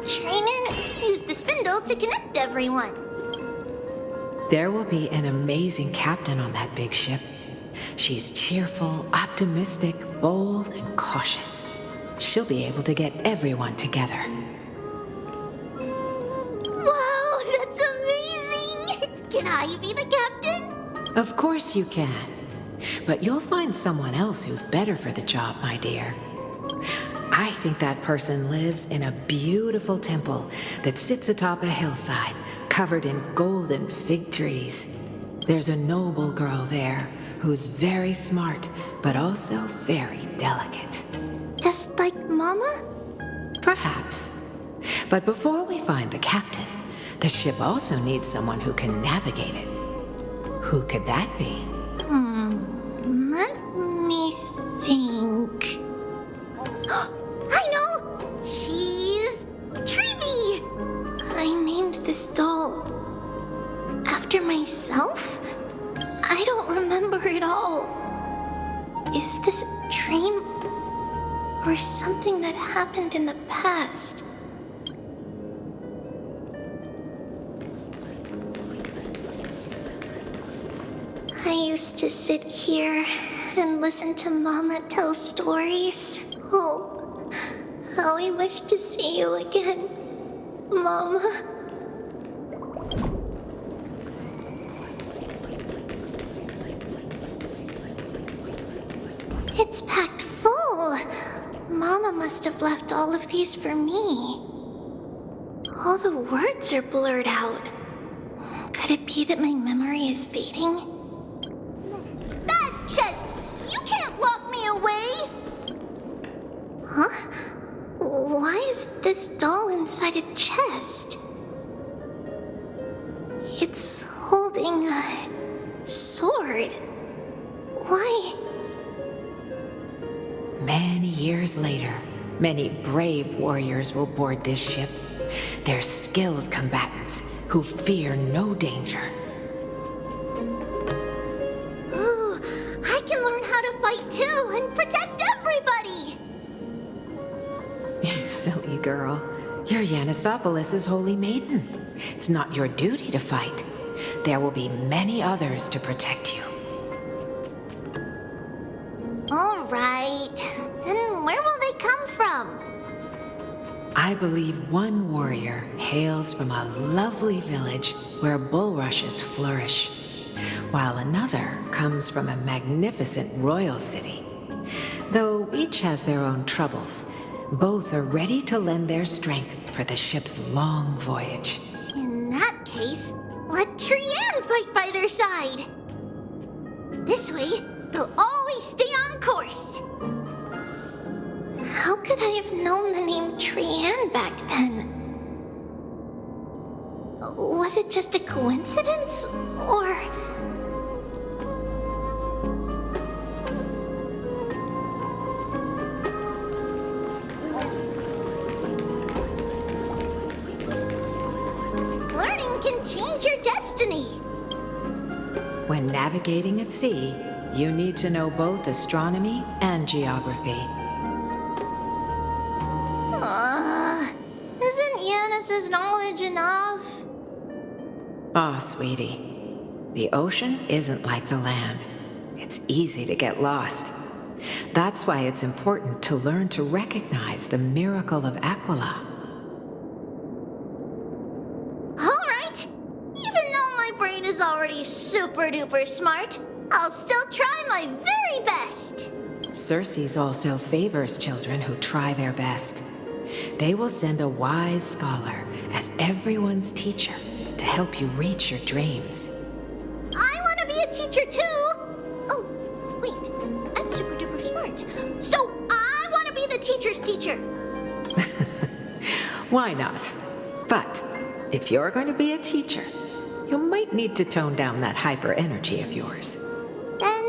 Training, use the spindle to connect everyone. There will be an amazing captain on that big ship. She's cheerful, optimistic, bold, and cautious. She'll be able to get everyone together. Wow, that's amazing! Can I be the captain? Of course you can. But you'll find someone else who's better for the job, my dear. I think that person lives in a beautiful temple that sits atop a hillside covered in golden fig trees. There's a noble girl there who's very smart, but also very delicate. Just like Mama? Perhaps. But before we find the captain, the ship also needs someone who can navigate it. Who could that be? Let me think. I know! She's Trivy! I named this doll after myself? I don't remember it all. Is this a dream or something that happened in the past? I used to sit here and listen to Mama tell stories. Oh, how I wish to see you again, Mama. It's packed full. Mama must have left all of these for me. All the words are blurred out. Could it be that my memory is fading? That chest! You can't lock me away! Huh? Why is this doll inside a chest? It's holding a sword. Why? Many years later, many brave warriors will board this ship. They're skilled combatants who fear no danger. Ooh, I can learn how to fight too and protect everybody! You silly girl. You're Yanisopoulos' holy maiden. It's not your duty to fight. There will be many others to protect you. All right. Then where will they come from? I believe one warrior hails from a lovely village where bulrushes flourish, while another comes from a magnificent royal city. Though each has their own troubles, both are ready to lend their strength for the ship's long voyage. In that case, let Trianne fight by their side. This way, they'll always stay on course. How could I have known the name Trianne back then? Was it just a coincidence, or... Learning can change your destiny. When navigating at sea, you need to know both astronomy and geography. Isn't Yanis's knowledge enough? Oh, sweetie. The ocean isn't like the land. It's easy to get lost. That's why it's important to learn to recognize the miracle of Aquila. All right. Even though my brain is already super duper smart, I'll still try my very best. Circe also favors children who try their best. They will send a wise scholar as everyone's teacher to help you reach your dreams. I want to be a teacher too. Oh, wait. I'm super duper smart. So I want to be the teacher's teacher. Why not? But if you're going to be a teacher, you might need to tone down that hyper energy of yours. Then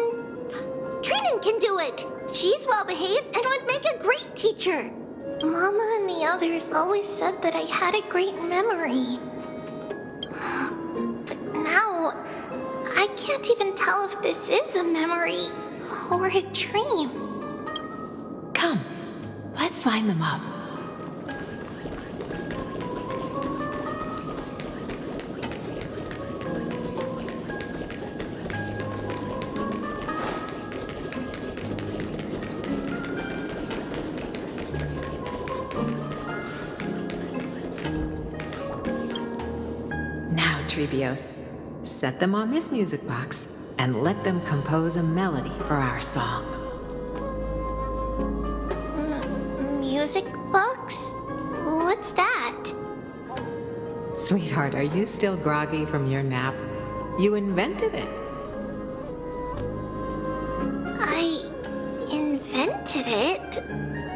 Trinan can do it. She's well behaved and would make a great teacher. Mama and the others always said that I had a great memory. But now, I can't even tell if this is a memory or a dream. Come, let's line them up. Treebios. Set them on this music box and let them compose a melody for our song. Music box? What's that? Sweetheart, are you still groggy from your nap? You invented it. I invented it?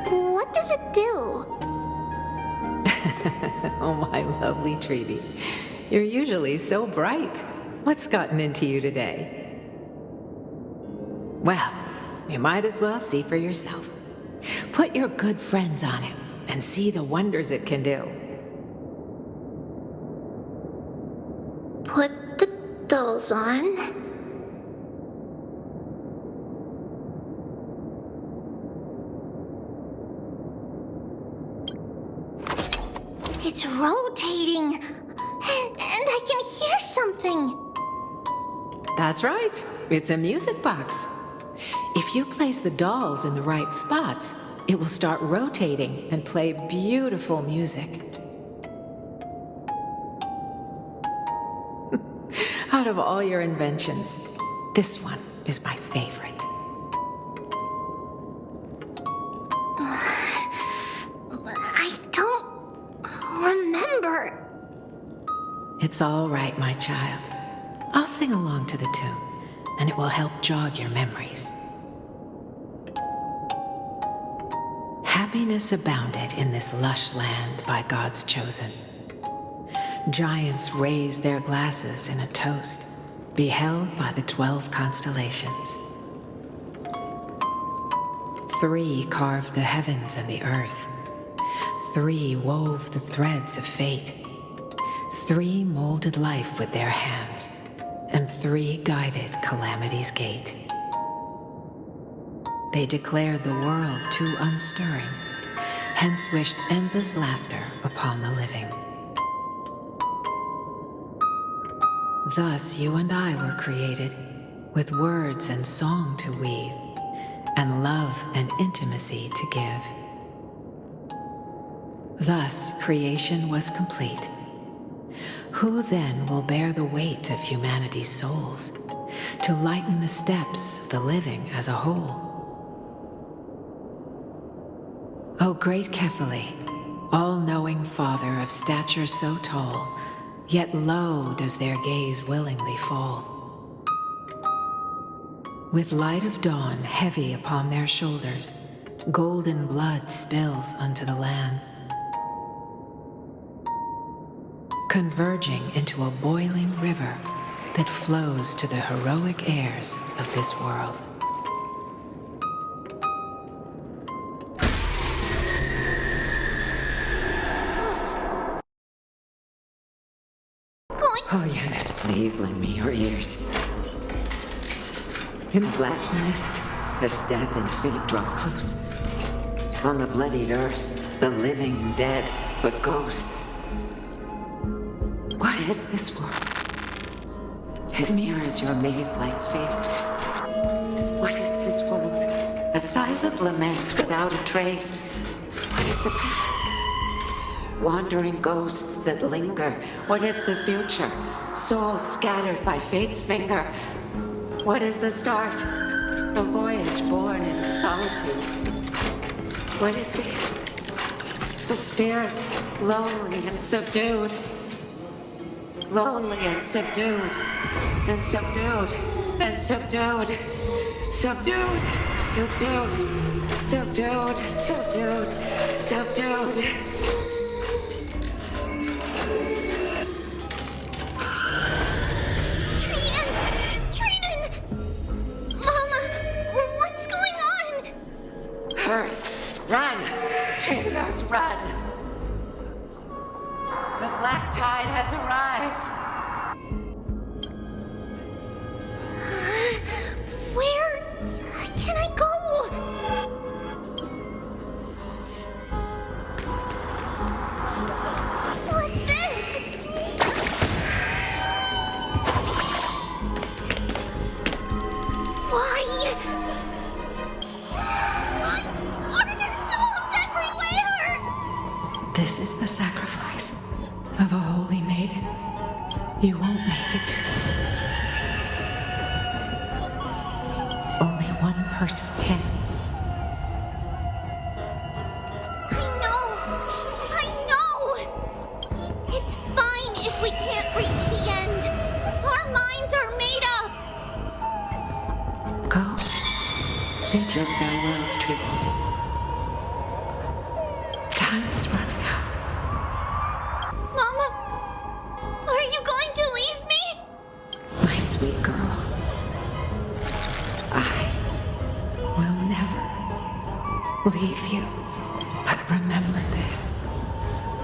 What does it do? Oh, my lovely Treeby. You're usually so bright. What's gotten into you today? Well, you might as well see for yourself. Put your good friends on it and see the wonders it can do. Put the dolls on. It's rotating, and I can hear something. That's right. It's a music box. If you place the dolls in the right spots, it will start rotating and play beautiful music. Out of all your inventions, this one is my favorite. I don't remember. It's all right, my child. I'll sing along to the tune, and it will help jog your memories. Happiness abounded in this lush land by God's chosen. Giants raised their glasses in a toast, beheld by the 12 constellations. 3 carved the heavens and the earth. 3 wove the threads of fate. 3 molded life with their hands, and 3 guided calamity's gate. They declared the world too unstirring, hence wished endless laughter upon the living. Thus you and I were created, with words and song to weave, and love and intimacy to give. Thus creation was complete. Who then will bear the weight of humanity's souls, to lighten the steps of the living as a whole? O great Kephale, all-knowing Father of stature so tall, yet low does their gaze willingly fall. With light of dawn heavy upon their shoulders, golden blood spills unto the land, converging into a boiling river that flows to the heroic heirs of this world. Oh, Yanis, please lend me your ears. In black mist, as death and fate draw close, on the bloodied earth, the living and dead, but ghosts. What is this world? It mirrors your maze-like fate. What is this world? A silent lament without a trace. What is the past? Wandering ghosts that linger. What is the future? Souls scattered by fate's finger. What is the start? A voyage born in solitude. What is the end? The spirit, lonely and subdued. Lonely and subdued. And subdued. And subdued. Subdued. Subdued. Subdued. Subdued. Subdued. Hurry! Run! Treebios, run! The black tide has arrived! Where can I go? What's this? Why are there dolls everywhere? This is the sacrifice of a holy maiden. You won't make it to Only one person can. I know! It's fine if we can't reach the end. Our minds are made up. Go. Bid your farewells, Trivials. Time is running out. Mama, are you going to leave me? My sweet girl. I will never leave you. But remember this,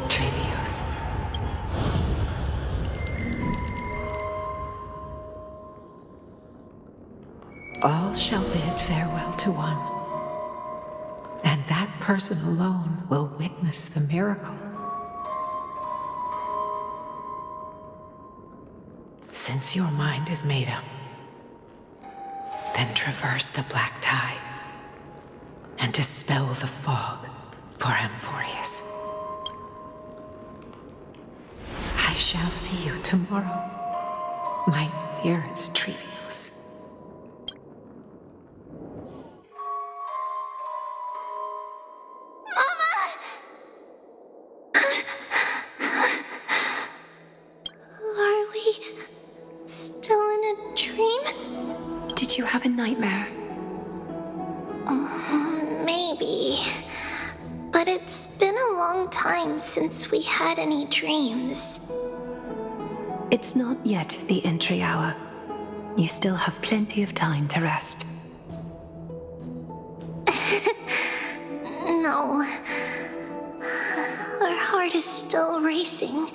Trevios. All shall bid farewell to one, and that person alone will witness the miracle. Since your mind is made up, then traverse the black tide and dispel the fog for Amphoreus. I shall see you tomorrow, my dearest Trevios. Are we still in a dream? Did you have a nightmare? Maybe. But it's been a long time since we had any dreams. It's not yet the entry hour. You still have plenty of time to rest. No. Our heart is still racing.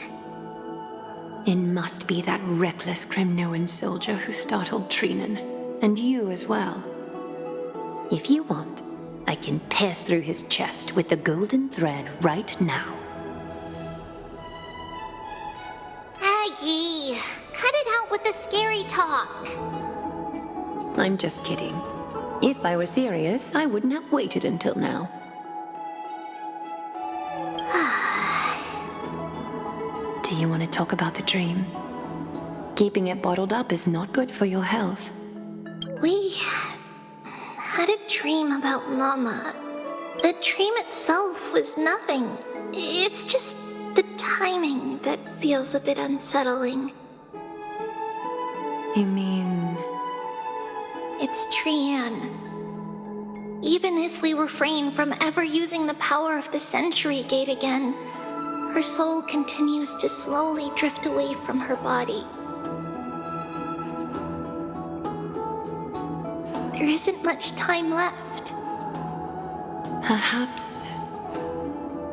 It must be that reckless Kremnoan soldier who startled Trinan, and you as well. If you want, I can pass through his chest with the golden thread right now. Aggie, cut it out with the scary talk. I'm just kidding. If I were serious, I wouldn't have waited until now. Do you want to talk about the dream? Keeping it bottled up is not good for your health. We had a dream about Mama. The dream itself was nothing. It's just the timing that feels a bit unsettling. You mean... It's Trian. Even if we refrain from ever using the power of the Century Gate again, her soul continues to slowly drift away from her body. There isn't much time left. Perhaps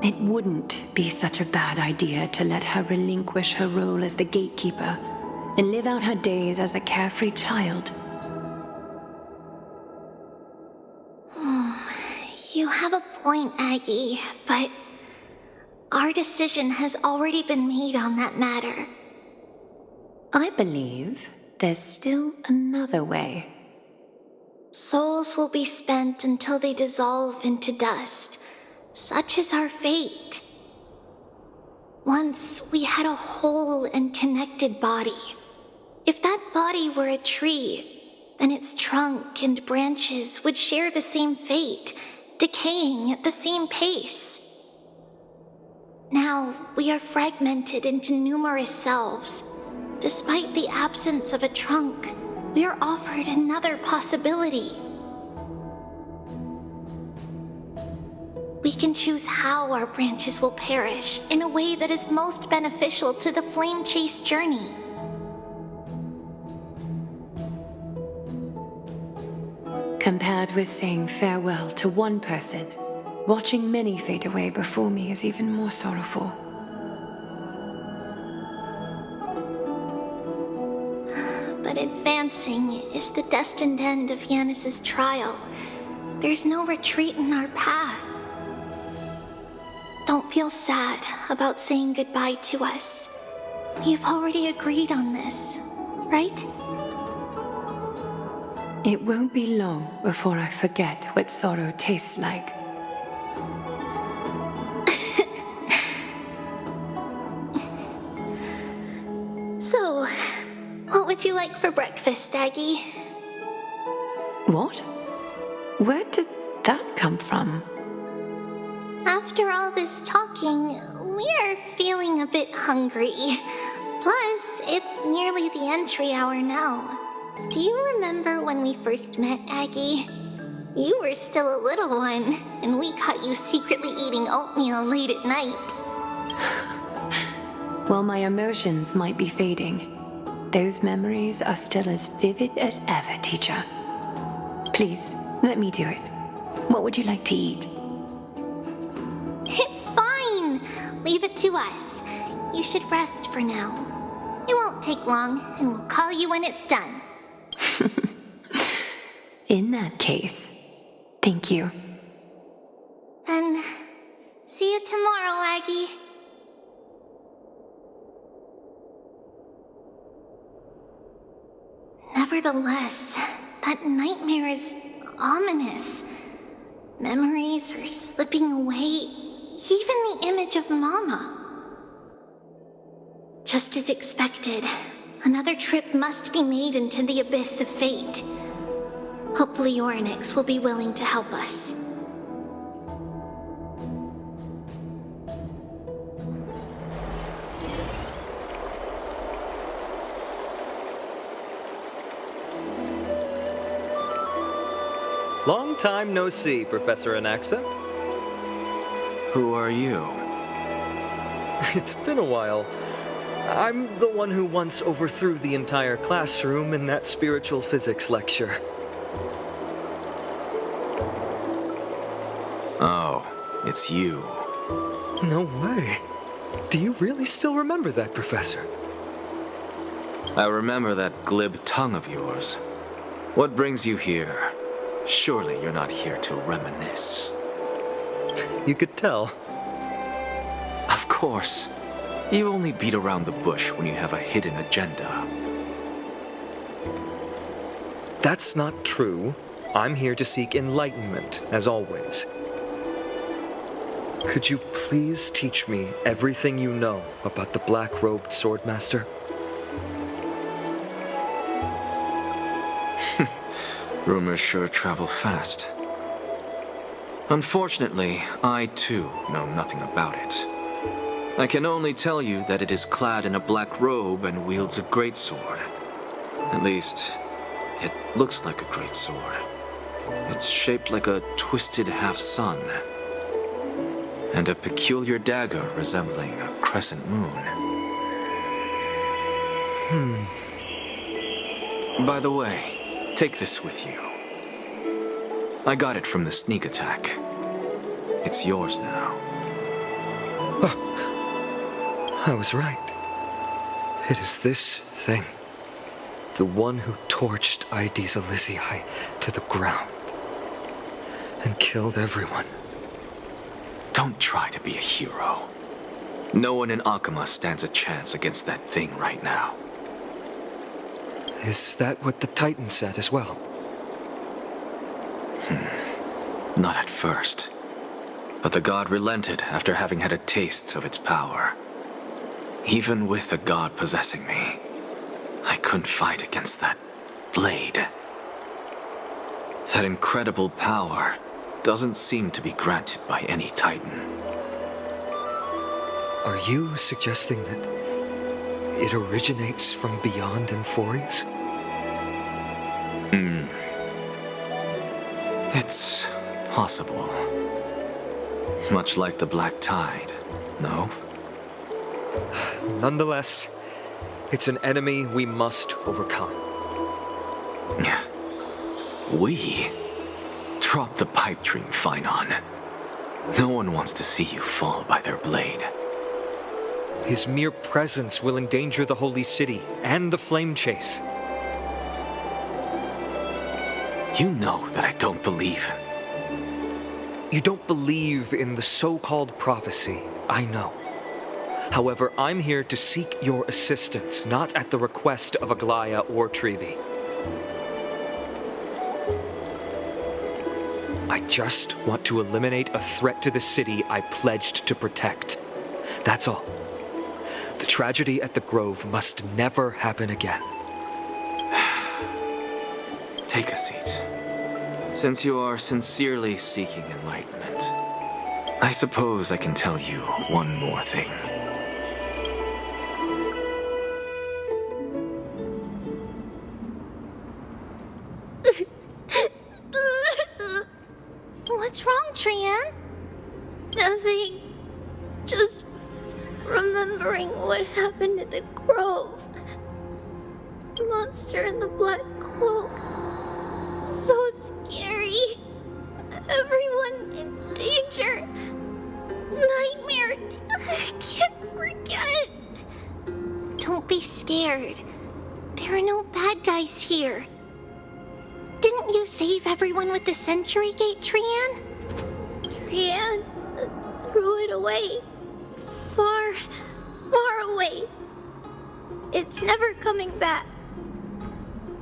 it wouldn't be such a bad idea to let her relinquish her role as the gatekeeper and live out her days as a carefree child. You have a point, Aggie, but our decision has already been made on that matter. I believe there's still another way. Souls will be spent until they dissolve into dust. Such is our fate. Once we had a whole and connected body. If that body were a tree, then its trunk and branches would share the same fate, decaying at the same pace. Now we are fragmented into numerous selves. Despite the absence of a trunk, we are offered another possibility. We can choose how our branches will perish in a way that is most beneficial to the flame chase journey. Compared with saying farewell to one person, watching many fade away before me is even more sorrowful. But advancing is the destined end of Yanis's trial. There's no retreat in our path. Don't feel sad about saying goodbye to us. We've already agreed on this, right? It won't be long before I forget what sorrow tastes like. So, would you like for breakfast, Aggie? What? Where did that come from? After all this talking, we are feeling a bit hungry. Plus, it's nearly the entry hour now. Do you remember when we first met, Aggie? You were still a little one, and we caught you secretly eating oatmeal late at night. While my emotions might be fading, those memories are still as vivid as ever, teacher. Please, let me do it. What would you like to eat? It's fine. Leave it to us. You should rest for now. It won't take long, and we'll call you when it's done. In that case, thank you. Then, see you tomorrow, Aggie. Nevertheless, that nightmare is ominous. Memories are slipping away, even the image of Mama. Just as expected, another trip must be made into the abyss of fate. Hopefully Orynyx will be willing to help us. Long time no see, Professor Anaxa. Who are you? It's been a while. I'm the one who once overthrew the entire classroom in that spiritual physics lecture. Oh, it's you. No way. Do you really still remember that, Professor? I remember that glib tongue of yours. What brings you here? Surely you're not here to reminisce. You could tell. Of course. You only beat around the bush when you have a hidden agenda. That's not true. I'm here to seek enlightenment, as always. Could you please teach me everything you know about the black-robed swordmaster? Rumors sure travel fast. Unfortunately, I too know nothing about it. I can only tell you that it is clad in a black robe and wields a greatsword. At least, it looks like a greatsword. It's shaped like a twisted half-sun, and a peculiar dagger resembling a crescent moon. By the way, take this with you. I got it from the sneak attack. It's yours now. I was right. It is this thing. The one who torched Aedes Elysiae to the ground and killed everyone. Don't try to be a hero. No one in Akama stands a chance against that thing right now. Is that what the Titan said as well? Not at first. But the god relented after having had a taste of its power. Even with the god possessing me, I couldn't fight against that blade. That incredible power doesn't seem to be granted by any Titan. Are you suggesting that it originates from beyond Amphoreus? It's possible. Much like the Black Tide, no? Nonetheless, it's an enemy we must overcome. We? Drop the pipe dream, Phynon. No one wants to see you fall by their blade. His mere presence will endanger the Holy City and the Flame Chase. You know that I don't believe. You don't believe in the so-called prophecy, I know. However, I'm here to seek your assistance, not at the request of Aglaya or Trevi. I just want to eliminate a threat to the city I pledged to protect. That's all. The tragedy at the Grove must never happen again. Take a seat. Since you are sincerely seeking enlightenment, I suppose I can tell you one more thing. What's wrong, Trian? Nothing. Just remembering what happened at the grove. The monster in the black cloak. So scary. Everyone in danger. Nightmare. I can't forget. Don't be scared. There are no bad guys here. Didn't you save everyone with the Century Gate, Trian? Trian threw it away. Far, far away. It's never coming back.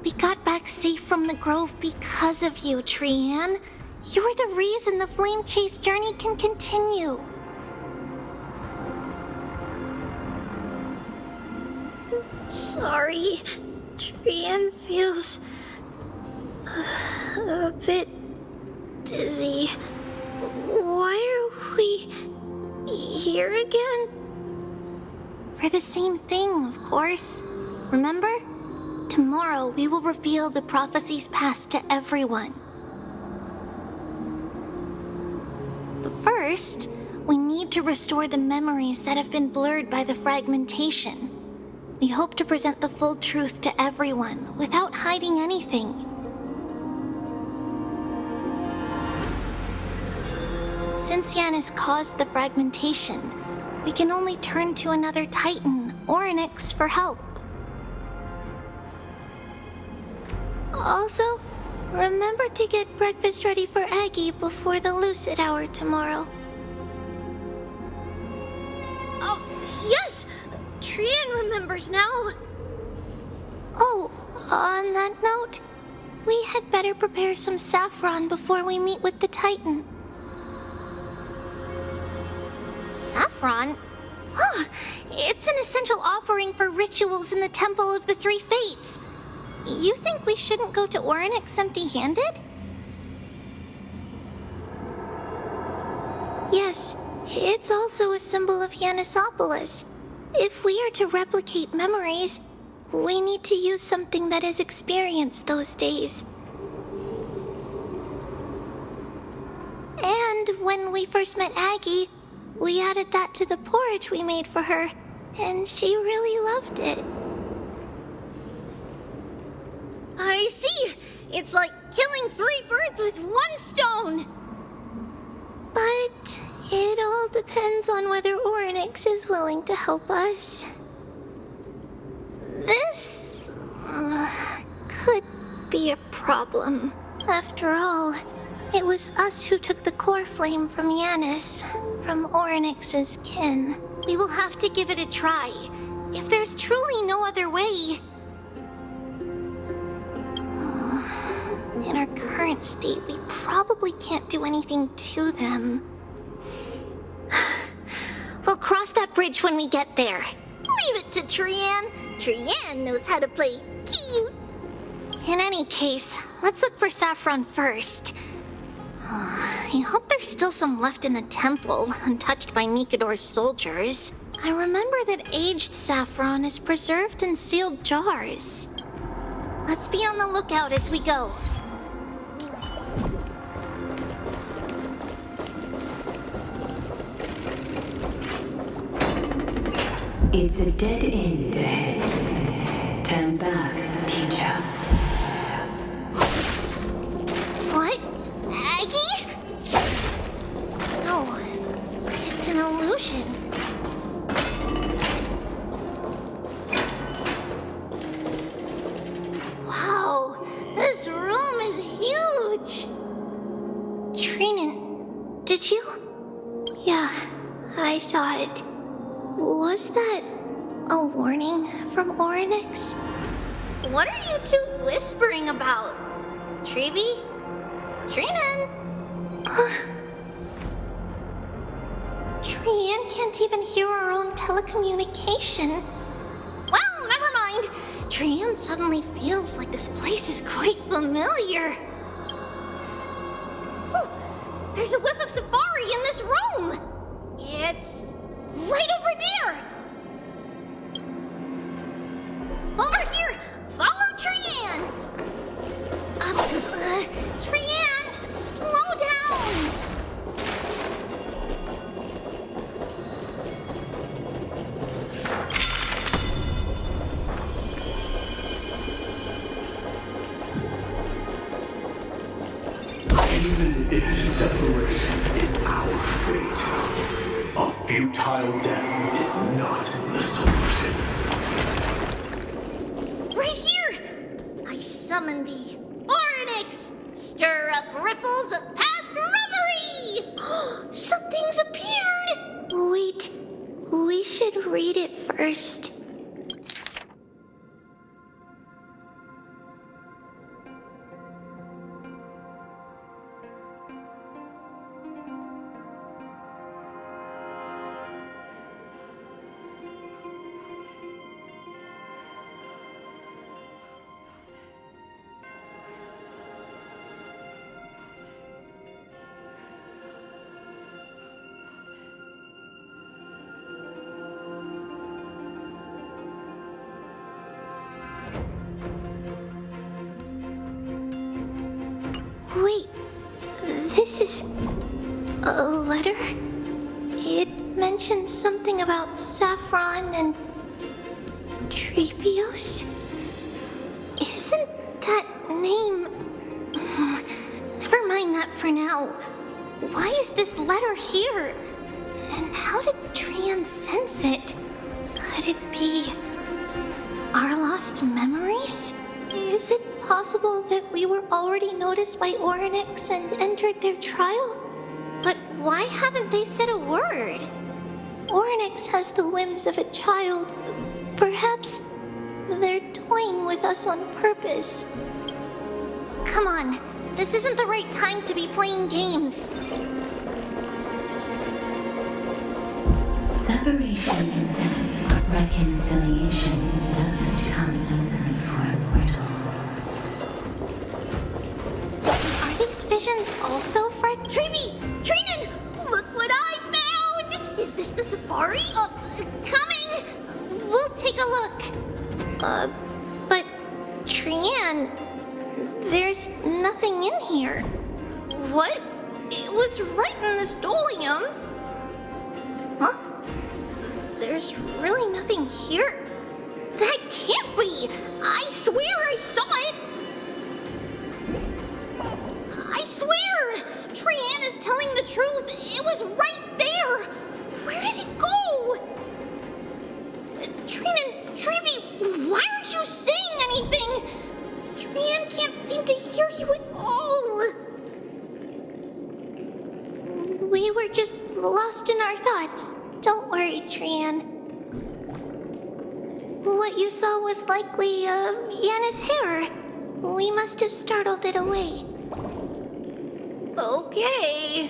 We got back safe from the grove because of you, Trian. You're the reason the flame chase journey can continue. Sorry. Trian feels a bit dizzy. Why are we here again? For the same thing, of course. Remember? Tomorrow we will reveal the prophecies past to everyone. But first, we need to restore the memories that have been blurred by the fragmentation. We hope to present the full truth to everyone without hiding anything. Since Yanis caused the fragmentation, we can only turn to another Titan, Orynyx, for help. Also, remember to get breakfast ready for Aggie before the lucid hour tomorrow. Oh, yes! Trian remembers now. Oh, on that note, we had better prepare some saffron before we meet with the Titan. Saffron? Oh, it's an essential offering for rituals in the Temple of the Three Fates. You think we shouldn't go to Orynyx empty-handed? Yes, it's also a symbol of Yanisopolis. If we are to replicate memories, we need to use something that has experienced those days. And when we first met Aggie, we added that to the porridge we made for her, and she really loved it. I see! It's like killing 3 birds with 1 stone! But it all depends on whether Orynyx is willing to help us. This could be a problem. After all, it was us who took the core flame from Yanis, from Orynyx's kin. We will have to give it a try. If there's truly no other way. In our current state, we probably can't do anything to them. We'll cross that bridge when we get there. Leave it to Trian. Trian knows how to play cute. In any case, let's look for saffron first. I hope there's still some left in the temple, untouched by Mikador's soldiers. I remember that aged saffron is preserved in sealed jars. Let's be on the lookout as we go. It's a dead end ahead. Turn back, teacher. What? Aggie? No, it's an illusion. Wow, this room is huge. Trinan, did you? Yeah, I saw it. Was that a warning from Orynyx? What are you two whispering about? Treevee? Trinan? Trian can't even hear our own telecommunication. Well, never mind. Trian suddenly feels like this place is quite familiar. Oh, there's a whiff of safari in this room! It's right over there! Over here! Follow Trian! Trian, slow down! Even if separation is our fate, a futile death is not the solution. Right here! I summon thee, Orynyx! Stir up ripples of past reverie! Something's appeared! Wait, we should read it first. Wait, this is a letter? It mentions something about Saffron and Trebios? Isn't that name... Never mind that for now. Why is this letter here? And how did Trian sense it? Could it be our lost memories? Is it possible that we were already noticed by Orynyx and entered their trial? But why haven't they said a word? Orynyx has the whims of a child. Perhaps they're toying with us on purpose. Come on, this isn't the right time to be playing games. Separation and death, reconciliation doesn't come easily for a mortal. Are these visions also for Trevi? Trinan, look what I found! Is this the safari? Coming! We'll take a look. But Trian, there's nothing in here. What? It was right in the stolium. Huh? There's really nothing here. That can't be! I swear I saw it! I swear! Trian is telling the truth. It was right there! Where did it go? Trinan, Trevi, why aren't you saying anything? Trian can't seem to hear you at all. We were just lost in our thoughts. Don't worry, Trian. What you saw was likely, Yana's hair. We must have startled it away. Okay.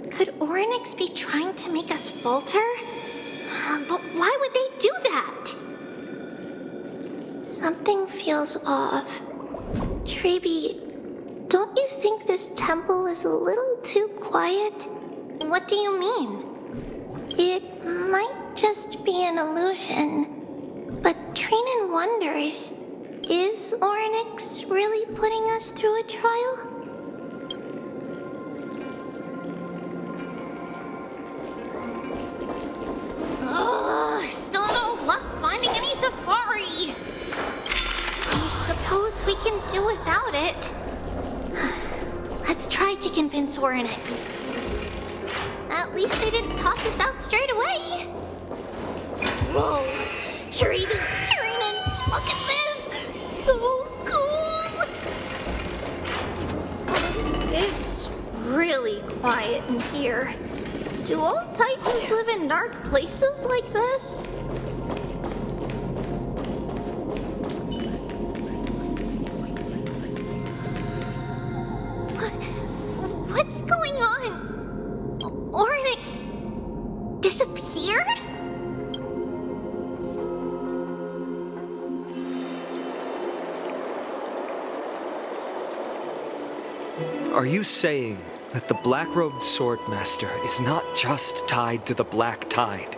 Could Orynyx be trying to make us falter? But why would they do that? Something feels off. Trebi, don't you think this temple is a little too quiet? What do you mean? It might just be an illusion. But Trinan wonders, is Orynyx really putting us through a trial? Still no luck finding any safari. I suppose we can do without it. Let's try to convince Orynyx. At least they didn't toss us out straight away. Whoa, Trevi, Trinan, look at this! So cool! It's really quiet in here. Do all Titans live in dark places like this? What's going on? Orynyx disappeared? Are you saying that the black-robed swordmaster is not just tied to the Black Tide,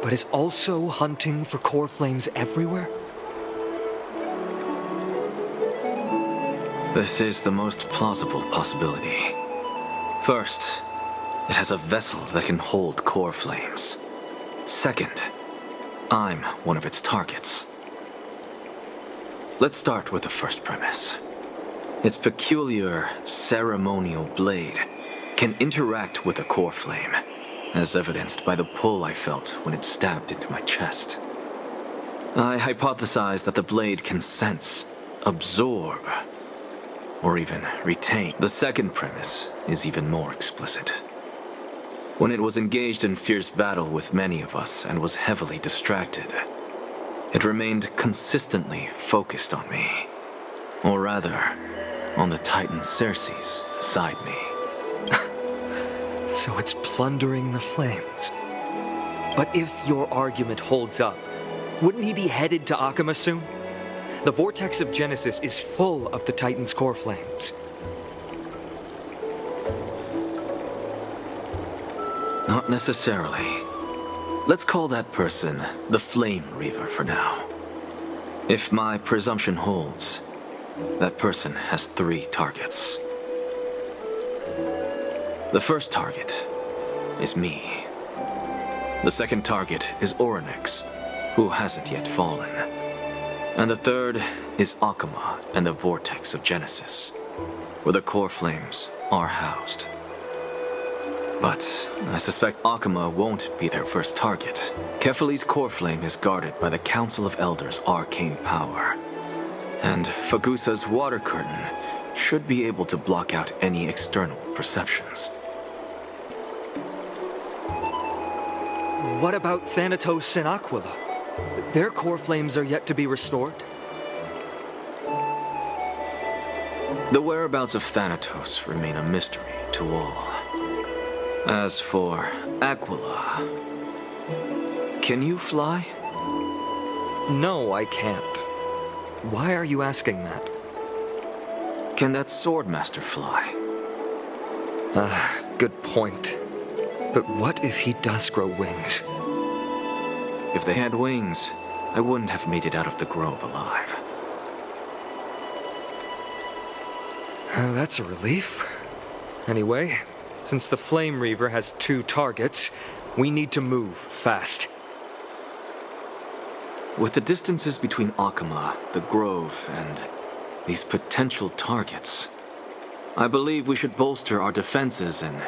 but is also hunting for core flames everywhere? This is the most plausible possibility. First, it has a vessel that can hold core flames. Second, I'm one of its targets. Let's start with the first premise. Its peculiar ceremonial blade can interact with a core flame, as evidenced by the pull I felt when it stabbed into my chest. I hypothesized that the blade can sense, absorb, or even retain. The second premise is even more explicit. When it was engaged in fierce battle with many of us and was heavily distracted, it remained consistently focused on me. Or rather, on the Titan Cersei's inside me. So it's plundering the flames. But if your argument holds up, wouldn't he be headed to Akama soon? The vortex of Genesis is full of the Titan's core flames. Not necessarily. Let's call that person the Flame Reaver for now. If my presumption holds, that person has 3 targets. The first target is me. The second target is Orynyx, who hasn't yet fallen. And the third is Akama and the Vortex of Genesis, where the core flames are housed. But I suspect Akama won't be their first target. Kefali's core flame is guarded by the Council of Elders' arcane power. And Fagusa's water curtain should be able to block out any external perceptions. What about Thanatos and Aquila? Their core flames are yet to be restored. The whereabouts of Thanatos remain a mystery to all. As for Aquila, can you fly? No, I can't. Why are you asking that? Can that Swordmaster fly? Good point. But what if he does grow wings? If they had wings, I wouldn't have made it out of the grove alive. That's a relief. Anyway, since the Flame Reaver has 2 targets, we need to move fast. With the distances between Akama, the grove, and these potential targets, I believe we should bolster our defenses and...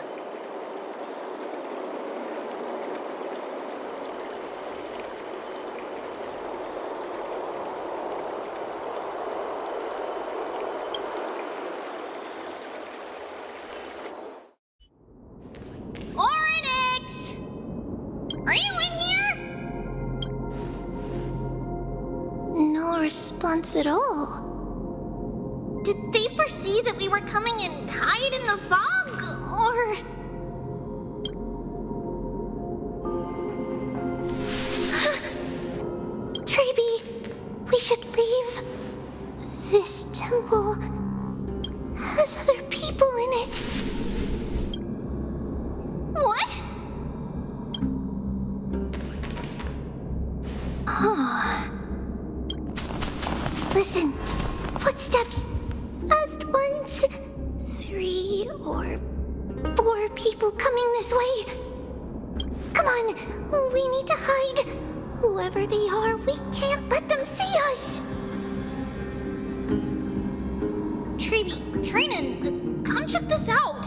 Orynyx! Are you in here? No response at all. Did they foresee that we were coming and hide in the fog, or... Treeby, we should leave. This temple has other people in it. What? Listen, footsteps. Fast ones. 3 or 4 people coming this way. Come on, we need to hide. Whoever they are, we can't let them see us. Treeby, Trinan, come check this out.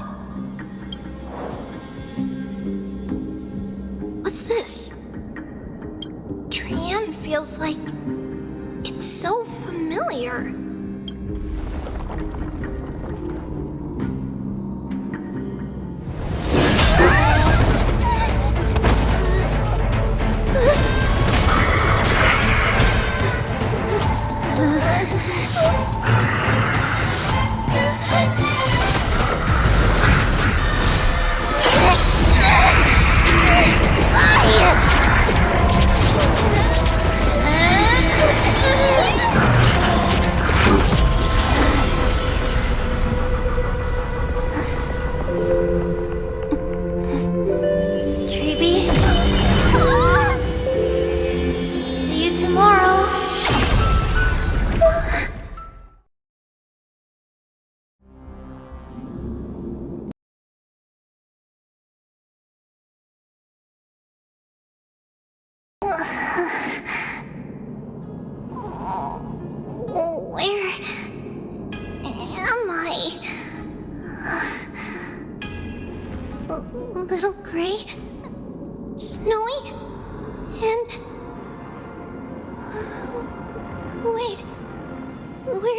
What's this? Tran feels like it's so familiar.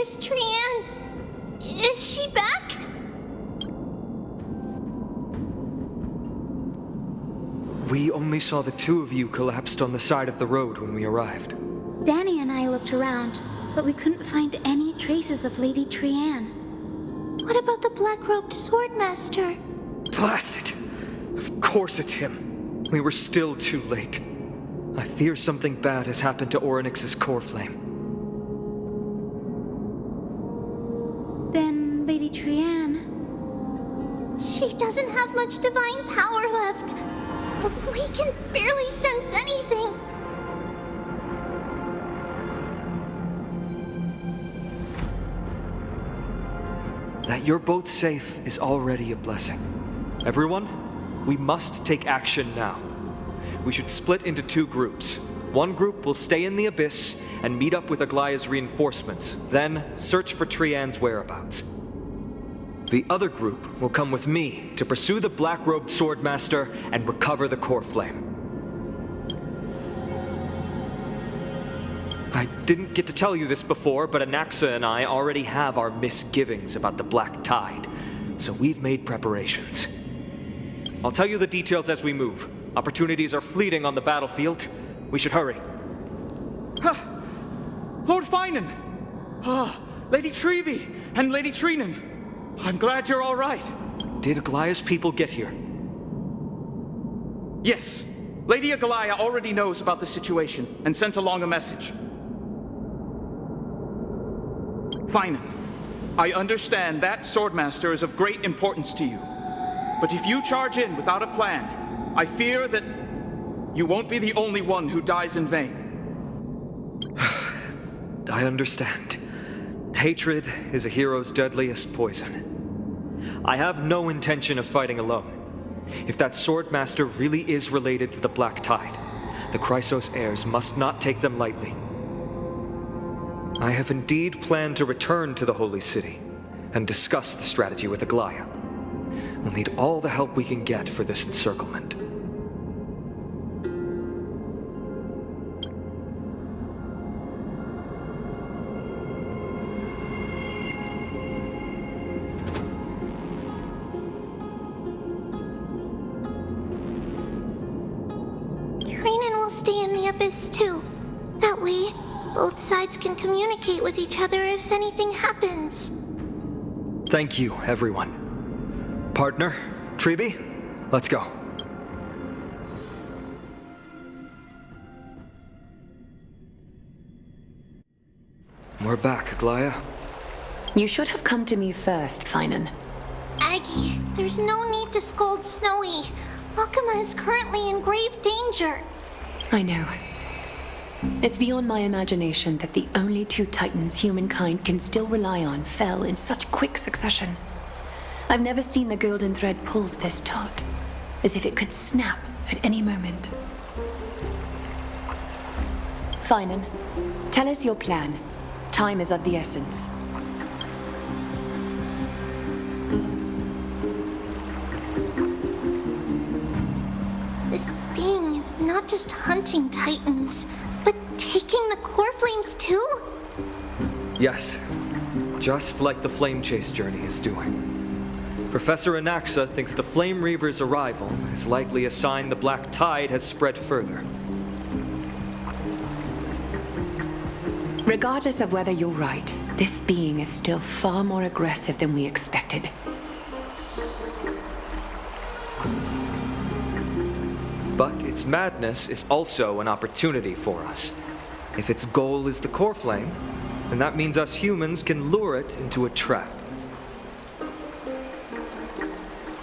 Where's Trianne? Is she back? We only saw the two of you collapsed on the side of the road when we arrived. Danny and I looked around, but we couldn't find any traces of Lady Trianne. What about the black-robed swordmaster? Blast it! Of course it's him. We were still too late. I fear something bad has happened to Orynyx's core flame. Then Lady Trianne... She doesn't have much divine power left. We can barely sense anything. That you're both safe is already a blessing. Everyone, we must take action now. We should split into two groups. One group will stay in the Abyss and meet up with Aglaya's reinforcements, then search for Trianne's whereabouts. The other group will come with me to pursue the black-robed swordmaster and recover the core flame. I didn't get to tell you this before, but Anaxa and I already have our misgivings about the Black Tide, so we've made preparations. I'll tell you the details as we move. Opportunities are fleeting on the battlefield. We should hurry. Lord Finan! Lady Treby and Lady Trinan! I'm glad you're all right. Did Aglaya's people get here? Yes. Lady Aglaya already knows about the situation and sent along a message. Finan, I understand that Swordmaster is of great importance to you. But if you charge in without a plan, I fear that you won't be the only one who dies in vain. I understand. Hatred is a hero's deadliest poison. I have no intention of fighting alone. If that Swordmaster really is related to the Black Tide, the Chrysos heirs must not take them lightly. I have indeed planned to return to the Holy City and discuss the strategy with Aglaya. We'll need all the help we can get for this encirclement. Trinan will stay in the Abyss too. That way, both sides can communicate with each other if anything happens. Thank you, everyone. Partner, Treby, let's go. We're back, Aglaya. You should have come to me first, Finan. Aggie, there's no need to scold Snowy. Akuma is currently in grave danger. I know. It's beyond my imagination that the only two titans humankind can still rely on fell in such quick succession. I've never seen the golden thread pulled this taut, as if it could snap at any moment. Finan, tell us your plan. Time is of the essence. This being is not just hunting titans, but taking the core flames too? Yes, just like the Flame Chase journey is doing. Professor Anaxa thinks the Flame Reaver's arrival is likely a sign the Black Tide has spread further. Regardless of whether you're right, this being is still far more aggressive than we expected. But its madness is also an opportunity for us. If its goal is the core flame, then that means us humans can lure it into a trap.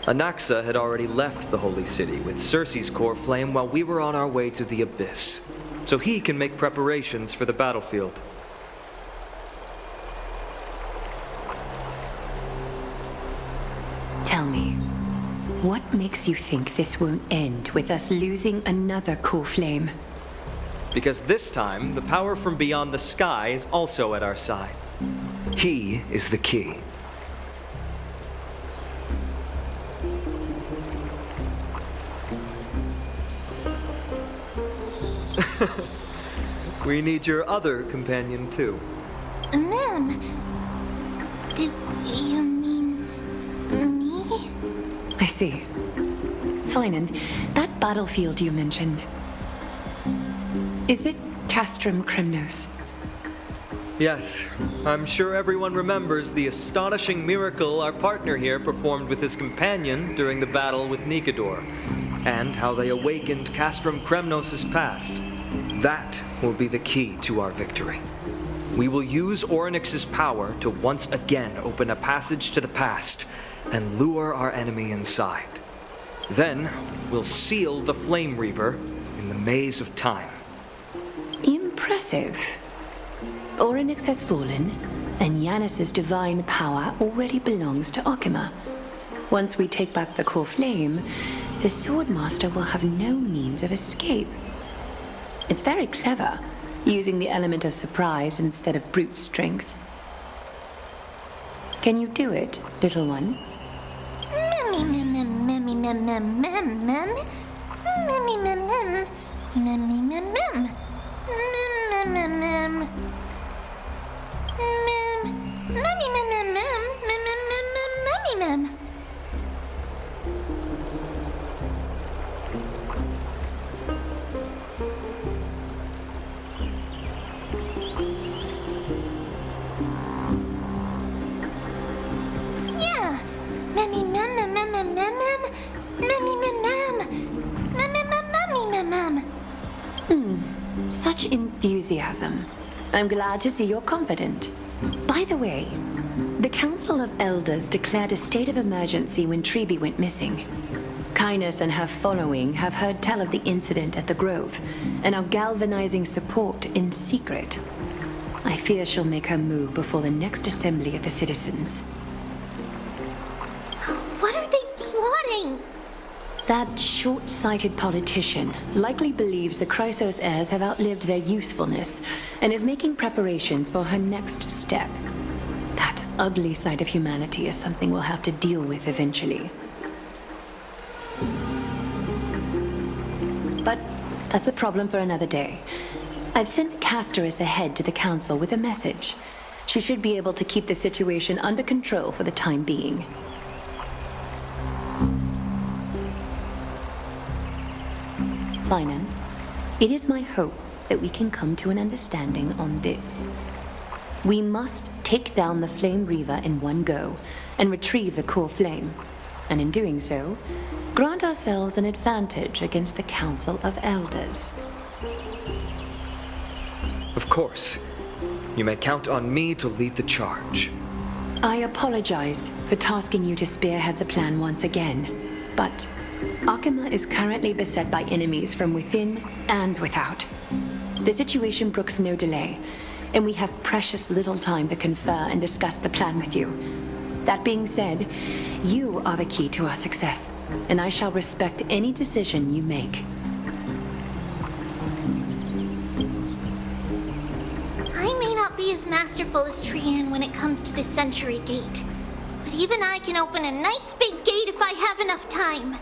Anaxa had already left the Holy City with Circe's core flame while we were on our way to the Abyss, so he can make preparations for the battlefield. Tell me, what makes you think this won't end with us losing another core flame? Because this time, the power from beyond the sky is also at our side. He is the key. We need your other companion, too. Ma'am, I see. Fine, and that battlefield you mentioned, is it Castrum Cremnos? Yes, I'm sure everyone remembers the astonishing miracle our partner here performed with his companion during the battle with Nikador, and how they awakened Castrum Cremnos' past. That will be the key to our victory. We will use Orynyx's power to once again open a passage to the past and lure our enemy inside. Then, we'll seal the Flame Reaver in the maze of time. Impressive. Orynyx has fallen, and Yanis's divine power already belongs to Okima. Once we take back the core flame, the Swordmaster will have no means of escape. It's very clever, using the element of surprise instead of brute strength. Can you do it, little one? Such enthusiasm. I'm glad to see you're confident. By the way, the Council of Elders declared a state of emergency when Treeby went missing. Kynus and her following have heard tell of the incident at the Grove and are galvanizing support in secret. I fear she'll make her move before the next assembly of the citizens. What are they plotting? That short-sighted politician likely believes the Chrysos heirs have outlived their usefulness and is making preparations for her next step. That ugly side of humanity is something we'll have to deal with eventually. But that's a problem for another day. I've sent Castorus ahead to the council with a message. She should be able to keep the situation under control for the time being. Finan, it is my hope that we can come to an understanding on this. We must take down the Flame Reaver in one go and retrieve the core flame, and in doing so, grant ourselves an advantage against the Council of Elders. Of course. You may count on me to lead the charge. I apologize for tasking you to spearhead the plan once again, but Okima is currently beset by enemies from within and without. The situation brooks no delay, and we have precious little time to confer and discuss the plan with you. That being said, you are the key to our success, and I shall respect any decision you make. I may not be as masterful as Trian when it comes to the Century Gate, but even I can open a nice big gate if I have enough time.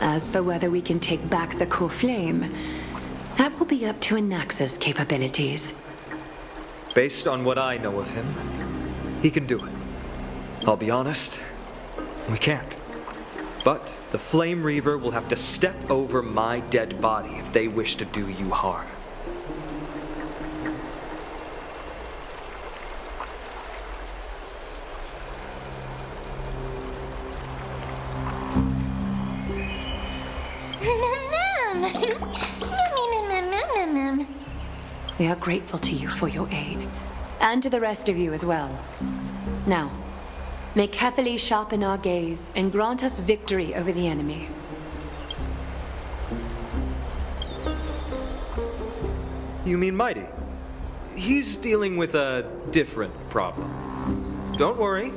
As for whether we can take back the core flame, that will be up to Anaxa's capabilities. Based on what I know of him, he can do it. I'll be honest, we can't. But the Flame Reaver will have to step over my dead body if they wish to do you harm. We are grateful to you for your aid, and to the rest of you as well. Now, may carefully sharpen our gaze and grant us victory over the enemy. You mean Mighty? He's dealing with a different problem. Don't worry,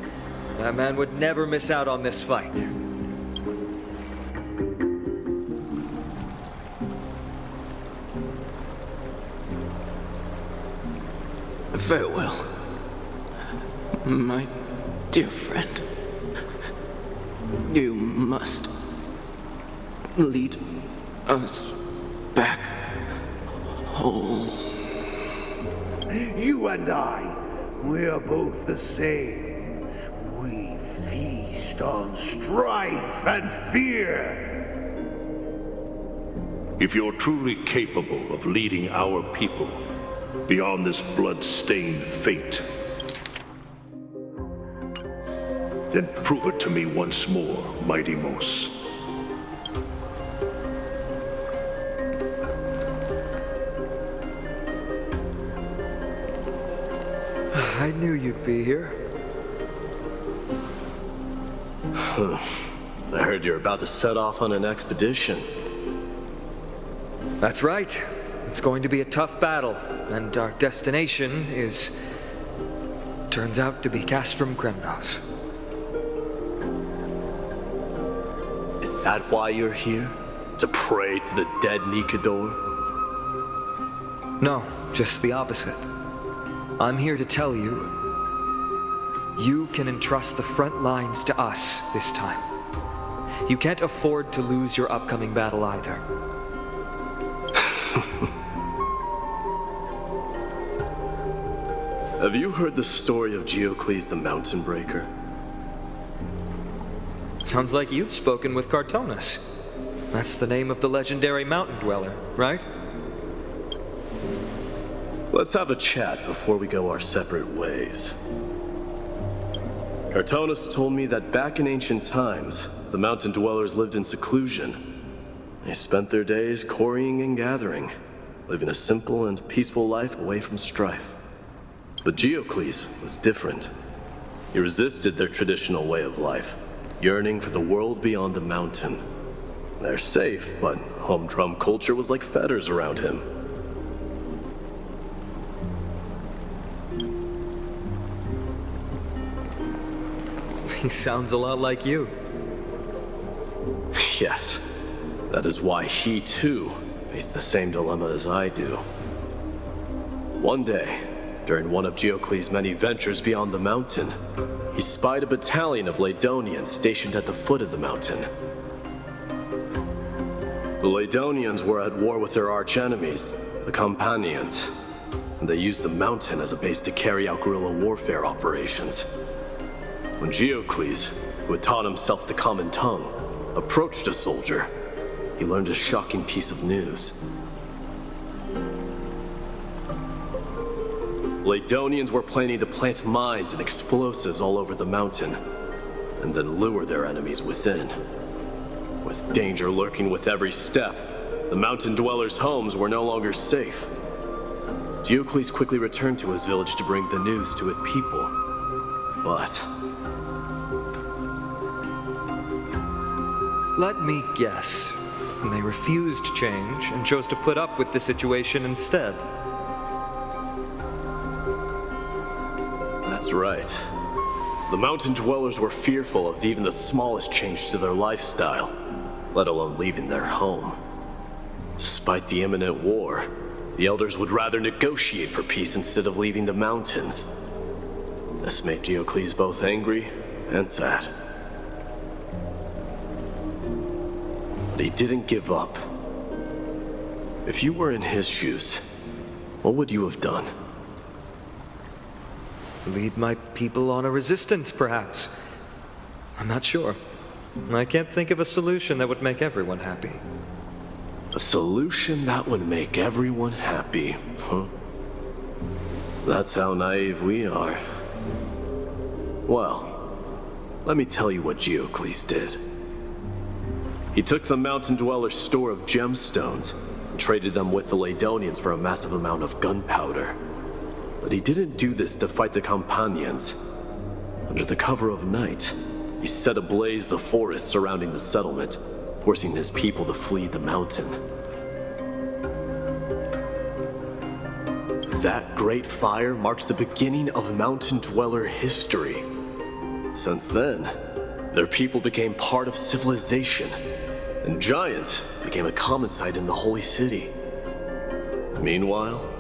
that man would never miss out on this fight. Farewell, my dear friend. You must lead us back home. You and I, we're both the same. We feast based on strife and fear. If you're truly capable of leading our people beyond this blood-stained fate, then prove it to me once more, Mighty Mos. I knew you'd be here. I heard you're about to set off on an expedition. That's right. It's going to be a tough battle, and our destination turns out to be Castrum Kremnos. Is that why you're here? To pray to the dead Nikador? No, just the opposite. I'm here to tell you, you can entrust the front lines to us this time. You can't afford to lose your upcoming battle either. Have you heard the story of Geocles the Mountain Breaker? Sounds like you've spoken with Cartonus. That's the name of the legendary mountain dweller, right? Let's have a chat before we go our separate ways. Cartonus told me that back in ancient times, the mountain dwellers lived in seclusion. They spent their days quarrying and gathering, living a simple and peaceful life away from strife. But Geocles was different. He resisted their traditional way of life, yearning for the world beyond the mountain. They're safe, but humdrum culture was like fetters around him. He sounds a lot like you. Yes, that is why he too faced the same dilemma as I do. One day, during one of Geocles' many ventures beyond the mountain, he spied a battalion of Ladonians stationed at the foot of the mountain. The Ladonians were at war with their arch-enemies, the Companions, and they used the mountain as a base to carry out guerrilla warfare operations. When Geocles, who had taught himself the common tongue, approached a soldier, he learned a shocking piece of news. Ladonians were planning to plant mines and explosives all over the mountain, and then lure their enemies within. With danger lurking with every step, the mountain dwellers' homes were no longer safe. Geocles quickly returned to his village to bring the news to his people. But let me guess. They refused change and chose to put up with the situation instead. That's right. The mountain dwellers were fearful of even the smallest change to their lifestyle, let alone leaving their home. Despite the imminent war, the elders would rather negotiate for peace instead of leaving the mountains. This made Geocles both angry and sad. But he didn't give up. If you were in his shoes, what would you have done? Lead my people on a resistance, perhaps. I'm not sure. I can't think of a solution that would make everyone happy. A solution that would make everyone happy, huh? That's how naive we are. Well, let me tell you what Geocles did. He took the mountain dwellers' store of gemstones and traded them with the Ladonians for a massive amount of gunpowder. But he didn't do this to fight the Companions. Under the cover of night, he set ablaze the forest surrounding the settlement, forcing his people to flee the mountain. That great fire marked the beginning of mountain dweller history. Since then, their people became part of civilization, and giants became a common sight in the holy city. Meanwhile,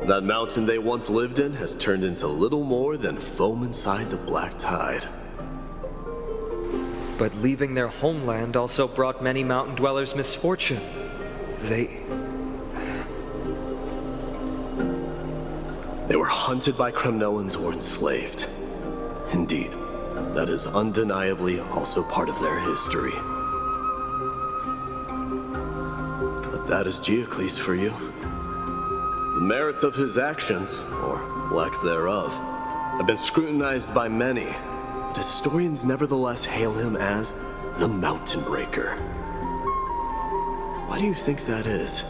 that mountain they once lived in has turned into little more than foam inside the black tide. But leaving their homeland also brought many mountain dwellers misfortune. They were hunted by Kremnoans or enslaved. Indeed, that is undeniably also part of their history. But that is Geocles for you. The merits of his actions, or lack thereof, have been scrutinized by many, but historians nevertheless hail him as the Mountain Breaker. Why do you think that is?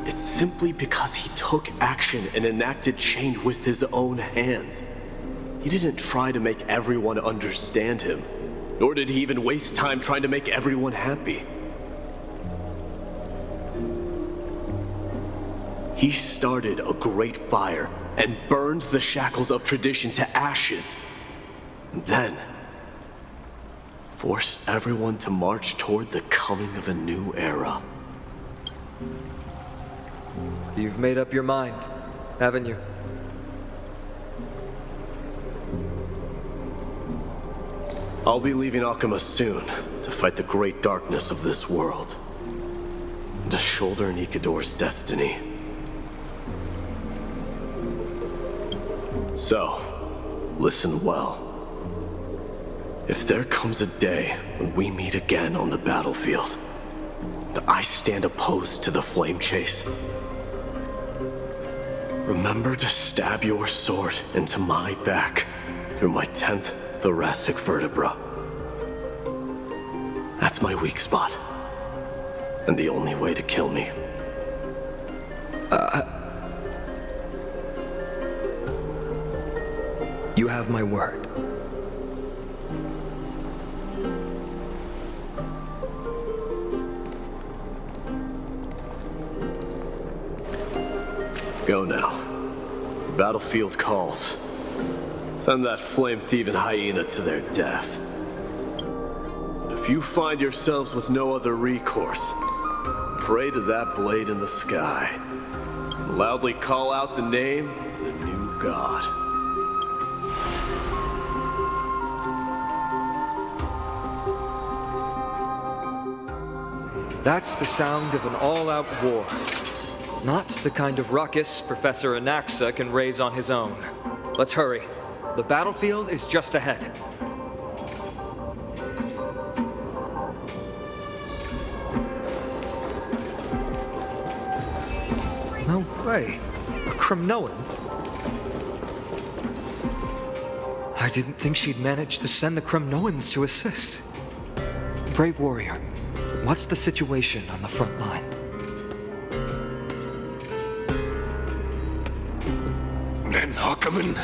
It's simply because he took action and enacted change with his own hands. He didn't try to make everyone understand him, nor did he even waste time trying to make everyone happy. He started a great fire and burned the shackles of tradition to ashes, and then forced everyone to march toward the coming of a new era. You've made up your mind, haven't you? I'll be leaving Akama soon to fight the great darkness of this world, to shoulder Nikador's destiny. So, listen well. If there comes a day when we meet again on the battlefield, that I stand opposed to the flame chase, remember to stab your sword into my back through my 10th thoracic vertebra. That's my weak spot, and the only way to kill me. You have my word. Go now. The battlefield calls. Send that flame-thieving hyena to their death. But if you find yourselves with no other recourse, pray to that blade in the sky. And loudly call out the name of the new god. That's the sound of an all-out war. Not the kind of ruckus Professor Anaxa can raise on his own. Let's hurry. The battlefield is just ahead. No way. A Kremnoan? I didn't think she'd manage to send the Kremnoans to assist. Brave warrior, what's the situation on the front line? Ackerman,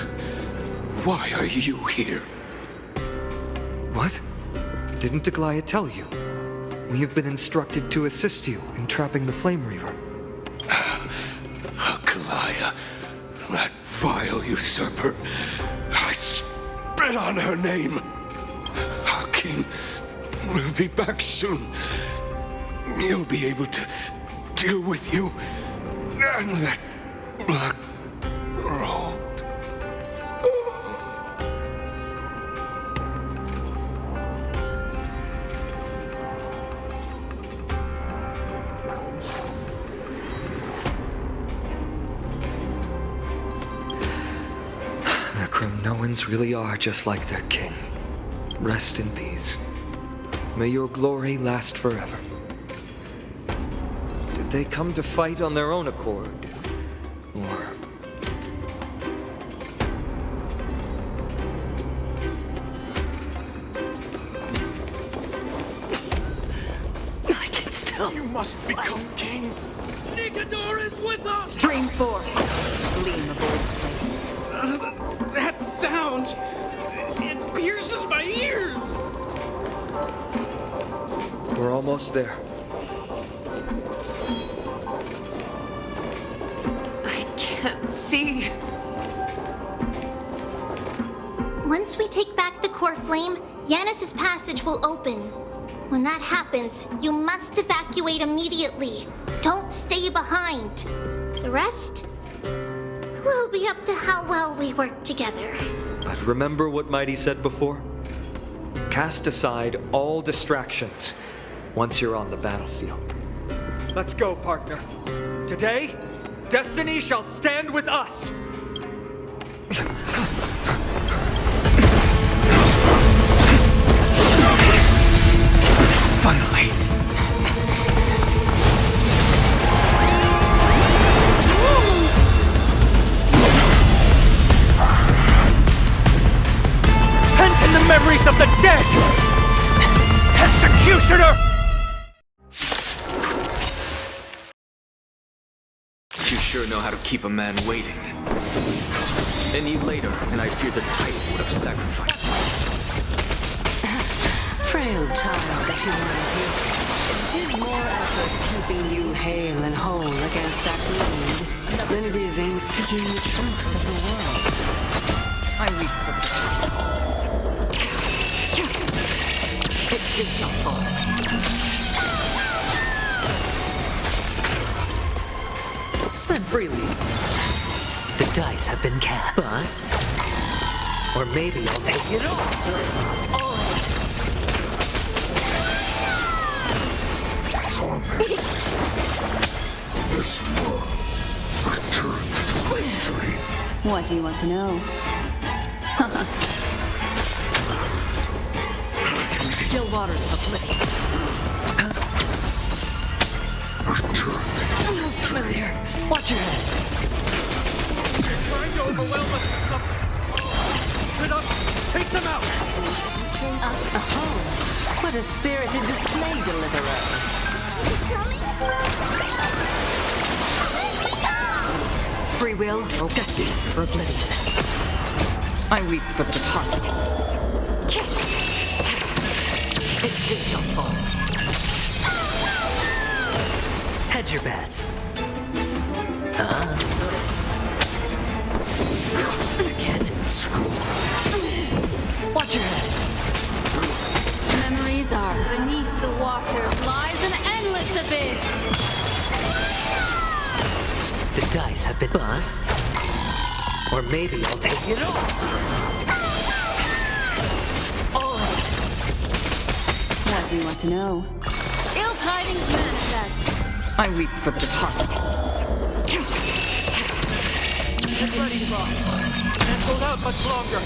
why are you here? What? Didn't Deglaya tell you? We have been instructed to assist you in trapping the Flame Reaver. Deglaya, that vile usurper. I spit on her name. Our king will be back soon. He'll be able to deal with you and that black robe. Kremnoans really are just like their king. Rest in peace. May your glory last forever. Did they come to fight on their own accord? Or... I can still... You must become king. Nikador is with us! Stream force. Gleam of old flames. That sound! It pierces my ears! We're almost there. I can't see. Once we take back the core flame, Yanis's passage will open. When that happens, you must evacuate immediately. Don't stay behind. The rest will be up to how well we work together. But remember what Mighty said before? Cast aside all distractions once you're on the battlefield. Let's go, partner. Today, destiny shall stand with us! freely. Pent in the memories of the dead! Executioner! You sure know how to keep a man waiting. Any later, and I fear the Titan would have sacrificed me. Frail child, if you mind you. 'Tis more effort keeping you hale and whole against that blade than it is in seeking the truth of the world. I weep for it shall fall. Spend freely. The dice have been cast. Bust. Or maybe I'll take it all. This world returned to victory. What do you want to know? Still waters of oblivion. Come here. Watch your head. Trying to overwhelm us. Get up! Take them out! Oh, what a spirited display, deliverer. Free will or destiny for oblivion. I weep for the departed. It too shall fall. Hedge your bets. Again. Watch your head. Memories are beneath the water lies an endless abyss. The dice have been bust. Or maybe I'll take it all. What do you want to know? Ill tidings manifest. I weep for the departed. Get ready, boss. Can't hold out much longer.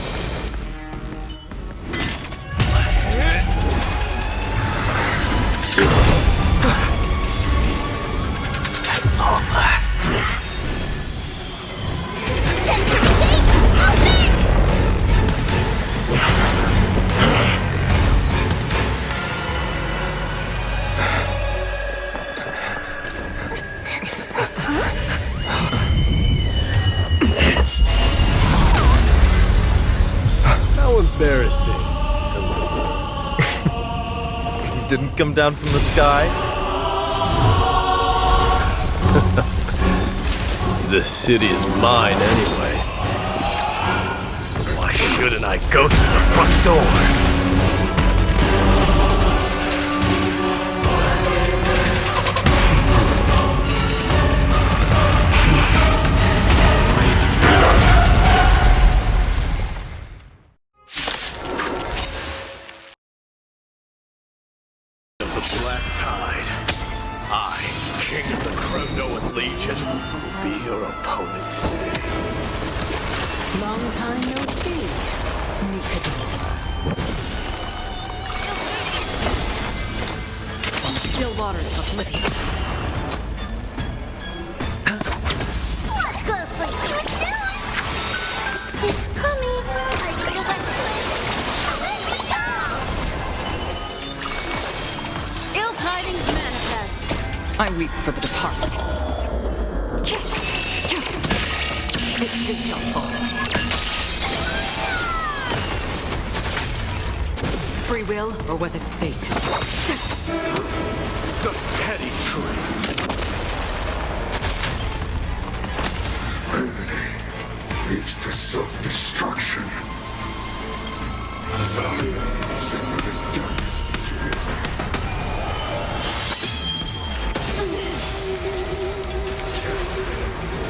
Long last. How embarrassing. You didn't come down from the sky? This city is mine anyway. So why shouldn't I go through the front door? Black Tide. I, King of the Kremnoan Legion, will be your opponent today. Long time no see, Mikado. On still waters of oblivion. Watch closely. It's coming. I think that's Ill tidings manifest. I weep for the departed. It too shall fall. Free will, or was it fate? Such petty tricks. Vanity leads to self-destruction.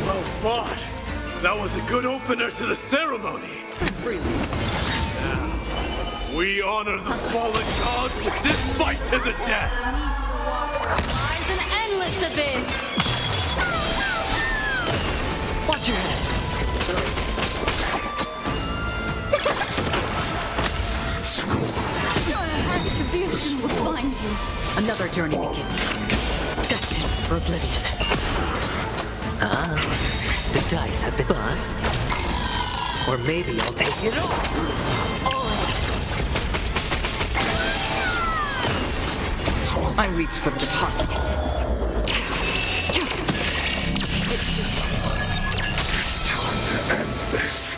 Well fought. That was a good opener to the ceremony. Now, we honor the fallen gods with this fight to the death. Lies an endless abyss. Watch your head. Your retribution will find you. Another our journey begins. Destined for oblivion. The dice have been bust. Or maybe I'll take it all. I reach for the department. It's time to end this.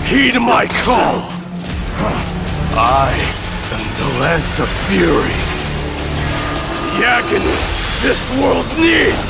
Heed my call! I am the Lance of Fury. The agony this world needs!